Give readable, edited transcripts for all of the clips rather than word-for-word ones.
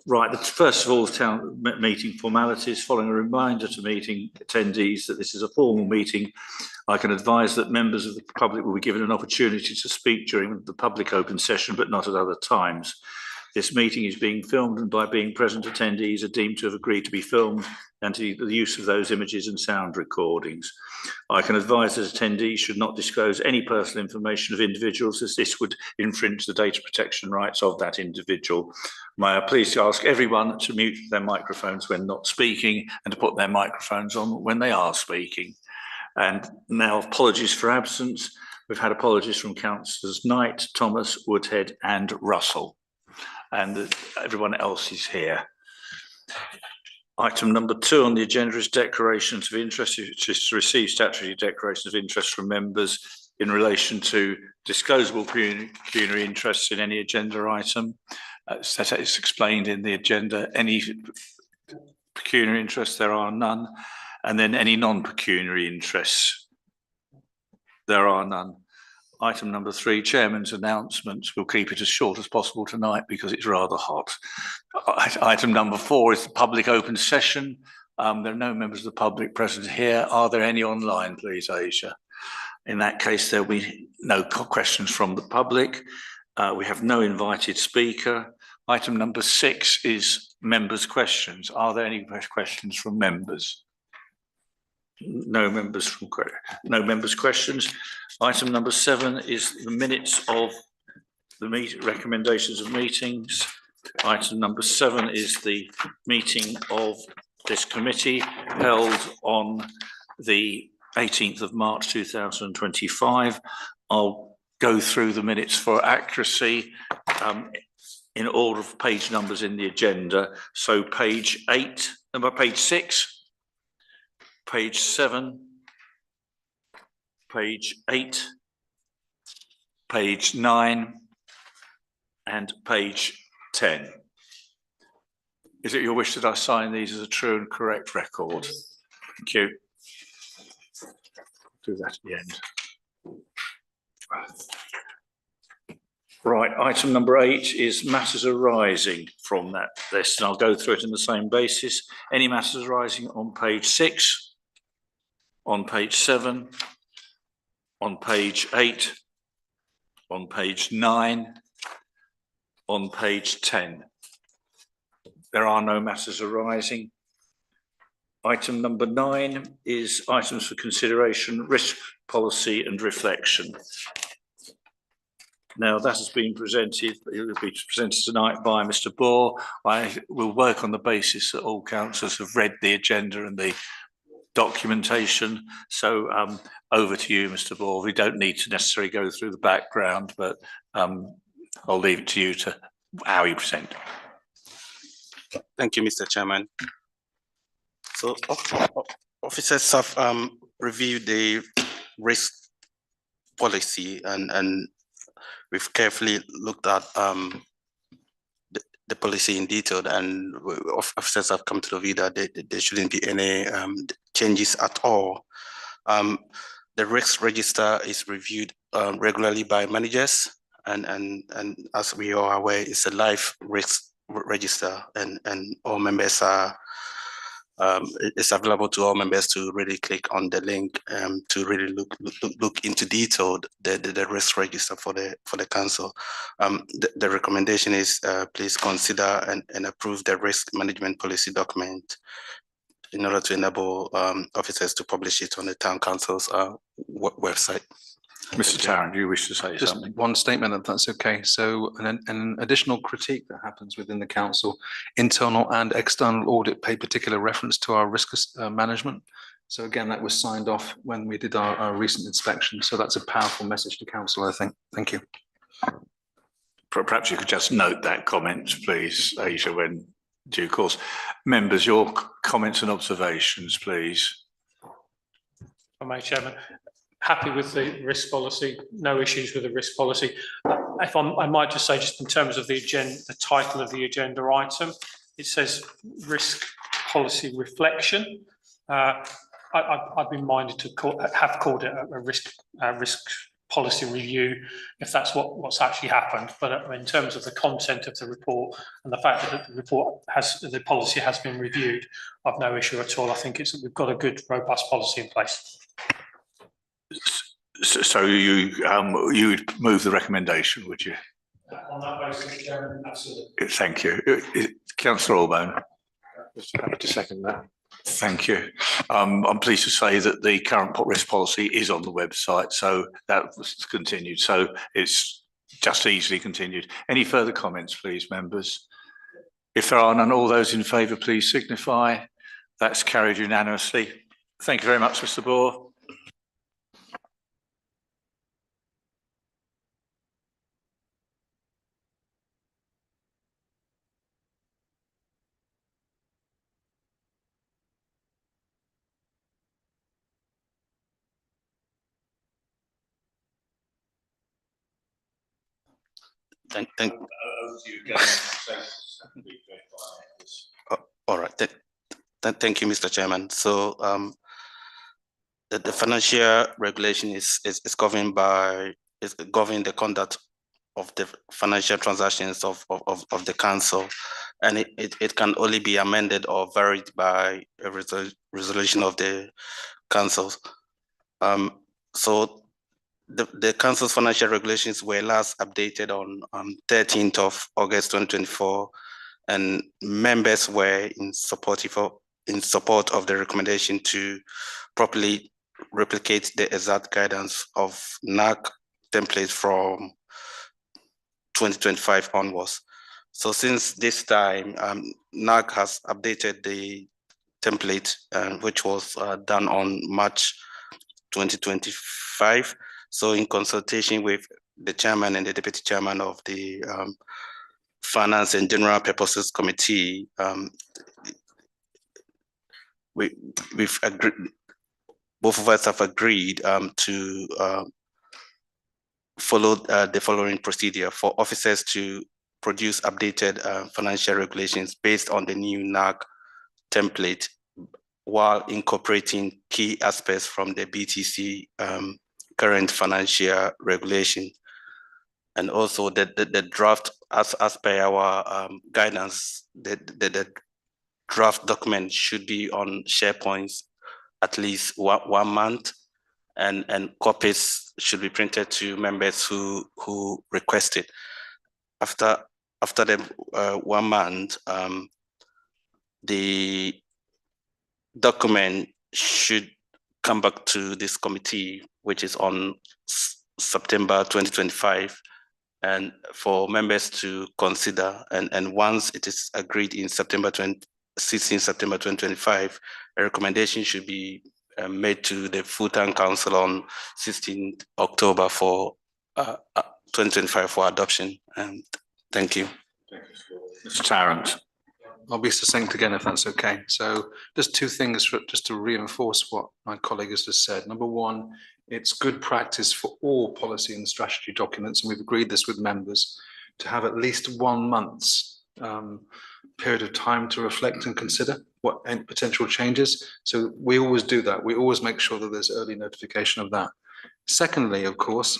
Right, first of all, town meeting formalities. Following a reminder to meeting attendees that this is a formal meeting, I can advise that members of the public will be given an opportunity to speak during the public open session, but not at other times. This meeting is being filmed, and by being present, attendees are deemed to have agreed to be filmed and to the use of those images and sound recordings. I can advise that attendees should not disclose any personal information of individuals, as this would infringe the data protection rights of that individual. May I please ask everyone to mute their microphones when not speaking and to put their microphones on when they are speaking. And now, apologies for absence. We've had apologies from Councillors Knight, Thomas, Woodhead and Russell. And everyone else is here. Item number 2 on the agenda is declarations of interest, which is to receive statutory declarations of interest from members in relation to disclosable pecuniary interests in any agenda item. It's explained in the agenda. Any pecuniary interests, there are none. And then any non-pecuniary interests, there are none. Item number 3, Chairman's announcements. We'll keep it as short as possible tonight because it's rather hot. Item number 4 is the public open session. There are no members of the public present here. Are there any online, please, Aisha? In that case, there'll be no questions from the public. We have no invited speaker. Item number 6 is members' questions. Are there any questions from members? No members questions. Item number 7 is the minutes of the recommendations of meetings. Item number 7 is the meeting of this committee held on the 18th of March 2025. I'll go through the minutes for accuracy in order of page numbers in the agenda. So page 6, page 7, page 8, page 9, and page 10. Is it your wish that I sign these as a true and correct record? Thank you. Do that at the end. Right, item number 8 is matters arising from that list, and I'll go through it in the same basis. Any matters arising on page 6, on page 7, on page 8, on page 9, on page 10. There are no matters arising. Item number 9 is items for consideration, risk policy and reflection. Now that has been presented, it will be presented tonight by Mr. Bohr. I will work on the basis that all councillors have read the agenda and the documentation. So over to you, Mr. Bohr. We don't need to necessarily go through the background, but I'll leave it to you to how you present. Thank you, Mr. Chairman. So officers have reviewed the risk policy and we've carefully looked at the policy in detail, and officers have come to the view that there shouldn't be any changes at all. The risk register is reviewed regularly by managers, and as we are aware, it's a live risk register, and all members are it's available to all members to really click on the link to really look into detail the risk register for the council. The recommendation is please consider and approve the risk management policy document in order to enable officers to publish it on the town council's website. Mr. Tarrant, do you wish to say just something? One statement, if that's okay. So an additional critique that happens within the council, internal and external audit pay particular reference to our risk management. So again, that was signed off when we did our recent inspection. So that's a powerful message to council, I think. Thank you. Perhaps you could just note that comment, please, Aisha, when due course. Members, your comments and observations, please. My Chairman. Happy with the risk policy, no issues with the risk policy. I might just say, just in terms of the agenda, the title of the agenda item, it says risk policy reflection. I've been minded to have called it a risk policy review if that's what's actually happened. But in terms of the content of the report and the fact that the policy has been reviewed, I've no issue at all. I think we've got a good, robust policy in place. So you would move the recommendation, would you? On that basis, Chairman, absolutely. Thank you. Councillor Allbone. Happy to second that. Thank you. I'm pleased to say that the current pot risk policy is on the website, so that was continued. So it's just easily continued. Any further comments, please, members? If there are none, all those in favour, please signify. That's carried unanimously. Thank you very much, Mr. Bohr. All right. Thank you, Mr. Chairman. So the financial regulation is governed the conduct of the financial transactions of the council, and it can only be amended or varied by a resolution of the council. So the council's financial regulations were last updated on 13th of August 2024, and members were in support of the recommendation to properly replicate the exact guidance of NAC templates from 2025 onwards. So since this time, NAC has updated the template, which was done on March 2025. So in consultation with the chairman and the deputy chairman of the Finance and General Purposes Committee, we've agreed, both of us have agreed to follow the following procedure for officers to produce updated financial regulations based on the new NAC template, while incorporating key aspects from the BTC current financial regulation. And also the draft, as per our guidance, the draft document should be on SharePoint at least one month, and copies should be printed to members who request it. After the 1 month, the document should come back to this committee, which is on September 2025, and for members to consider. And once it is agreed in 16 September 2025, a recommendation should be made to the full-time council on 16 October for 2025 for adoption. And thank you. Mr. Tarrant. I'll be succinct again, if that's okay. So just two things just to reinforce what my colleague has just said. Number one, it's good practice for all policy and strategy documents, and we've agreed this with members, to have at least 1 month's period of time to reflect and consider what potential changes. So we always do that. We always make sure that there's early notification of that. Secondly, of course,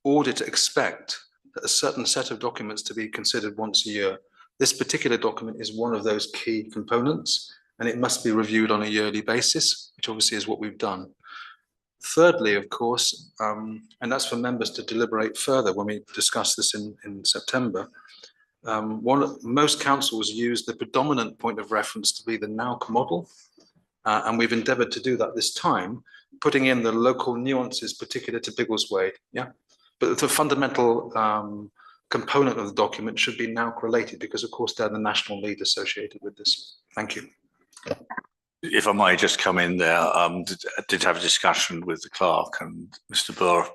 audit expect a certain set of documents to be considered once a year. This particular document is one of those key components, and it must be reviewed on a yearly basis, which obviously is what we've done. Thirdly, of course, and that's for members to deliberate further when we discuss this in September, most councils use the predominant point of reference to be the NAUC model, and we've endeavoured to do that this time, putting in the local nuances particular to Biggleswade. Yeah, but the fundamental component of the document should be NAUC related, because of course they're the national lead associated with this. Thank you. If I might just come in there, I did have a discussion with the clerk and Mr. Burr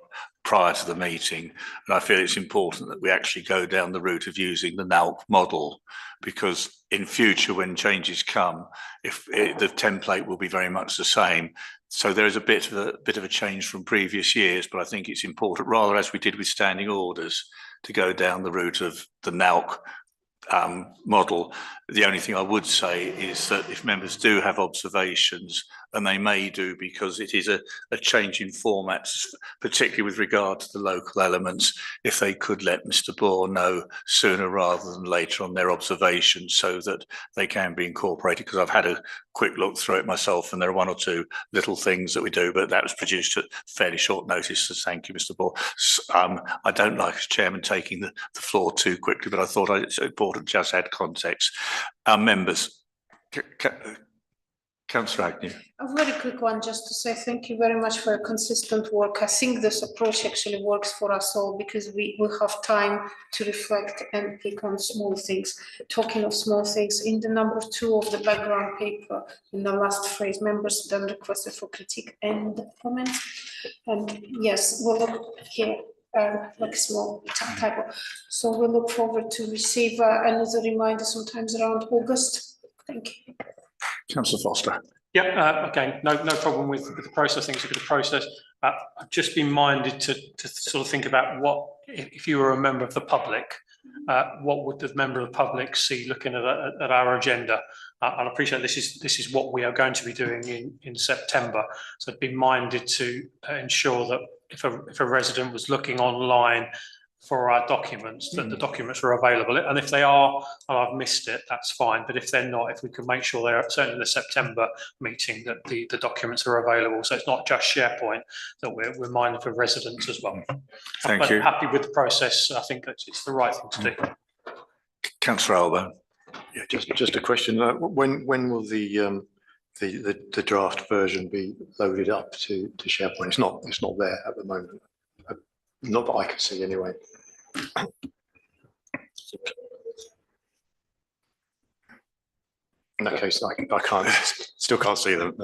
prior to the meeting, and I feel it's important that we actually go down the route of using the NAUC model, because in future when changes come, if the template will be very much the same. So there is a bit of a change from previous years, but I think it's important, rather as we did with standing orders, to go down the route of the NAUC model. The only thing I would say is that if members do have observations, and they may do because it is a change in formats, particularly with regard to the local elements, if they could let Mr. Bohr know sooner rather than later on their observations so that they can be incorporated, because I've had a quick look through it myself and there are one or two little things that we do, but that was produced at fairly short notice, so thank you, Mr. Bohr. I don't like as chairman taking the floor too quickly, but I thought it's important to just add context. Our members, Councillor Agnew. A very quick one, just to say thank you very much for your consistent work. I think this approach actually works for us all because we will have time to reflect and pick on small things. Talking of small things, in the number 2 of the background paper, in the last phrase, members then requested for critique and comments. And yes, we'll look here, like a small typo. So we'll look forward to receive another reminder sometimes around August. Thank you. Councillor Foster. Yeah, again, no problem with the process. Things are going to process. I've just been minded to sort of think about what, if you were a member of the public, what would the member of the public see looking at our agenda? And I appreciate this is what we are going to be doing in September. So I've been minded to ensure that if a resident was looking online for our documents, that the documents are available. And if they are, and I've missed it, that's fine. But if they're not, if we can make sure they're certainly in the September meeting, that the documents are available. So it's not just SharePoint, that we're minded for residents as well. Thank you. Happy with the process. I think it's the right thing to do. Councillor Alban. Yeah, just a question. When will the draft version be loaded up to SharePoint? It's not there at the moment. Not that I can see anyway. In that case, I can't, still can't see them.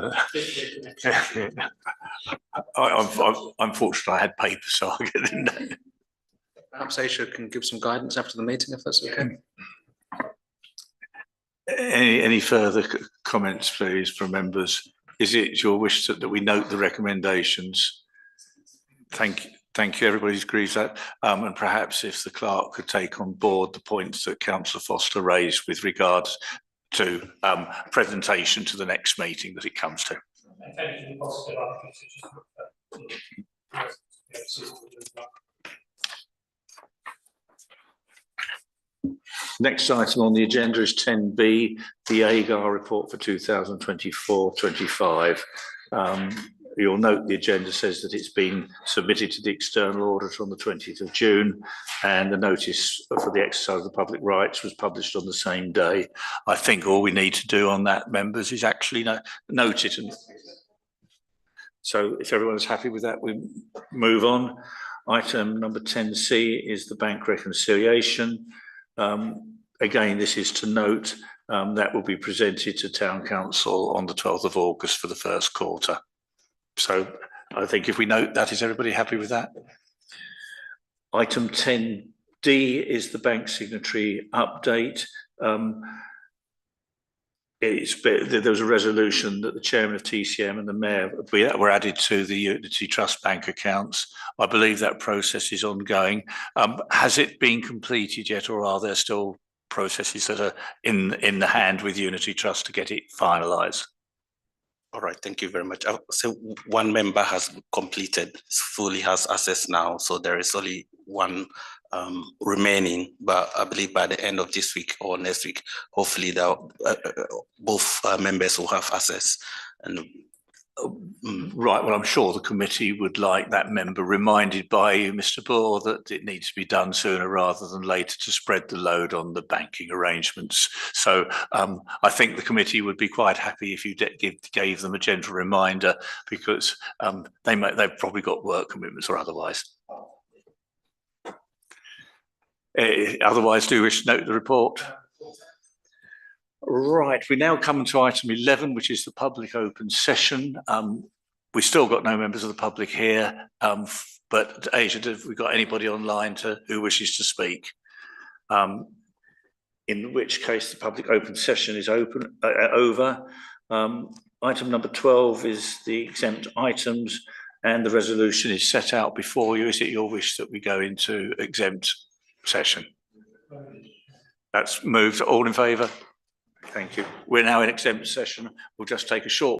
I'm fortunate I had paper, so I'll get in there. Perhaps Aisha can give some guidance after the meeting, if that's okay. Any further comments, please, from members? Is it your wish that we note the recommendations? Thank you. Thank you. Everybody agrees that. And perhaps if the clerk could take on board the points that Councillor Foster raised with regards to presentation to the next meeting that it comes to. Next item on the agenda is 10B, the AGAR report for 2024-25. You'll note the agenda says that it's been submitted to the external auditor on the 20th of June, and the notice for the exercise of the public rights was published on the same day. I think all we need to do on that, members, is actually note it. And so if everyone's happy with that, we move on. Item number 10C is the bank reconciliation. Again, this is to note that will be presented to Town Council on the 12th of August for the first quarter. So I think if we note that, is everybody happy with that? Item 10D is the bank signatory update. There was a resolution that the chairman of TCM and the mayor were added to the Unity Trust bank accounts. I believe that process is ongoing. Has it been completed yet, or are there still processes that are in the hand with Unity Trust to get it finalised? All right, thank you very much. So one member has completed, fully has access now. So there is only one remaining, but I believe by the end of this week or next week, hopefully both members will have access. And right, well, I'm sure the committee would like that member reminded by you, Mr. Bohr, that it needs to be done sooner rather than later to spread the load on the banking arrangements. So I think the committee would be quite happy if you gave them a gentle reminder, because they've probably got work commitments or otherwise. Otherwise, do you wish to note the report? Right, we now come to item 11, which is the public open session. We've still got no members of the public here, but Aisha, have we got anybody online who wishes to speak? In which case the public open session is over. Item number 12 is the exempt items, and the resolution is set out before you. Is it your wish that we go into exempt session? That's moved. All in favour? Thank you. We're now in exempt session. We'll just take a short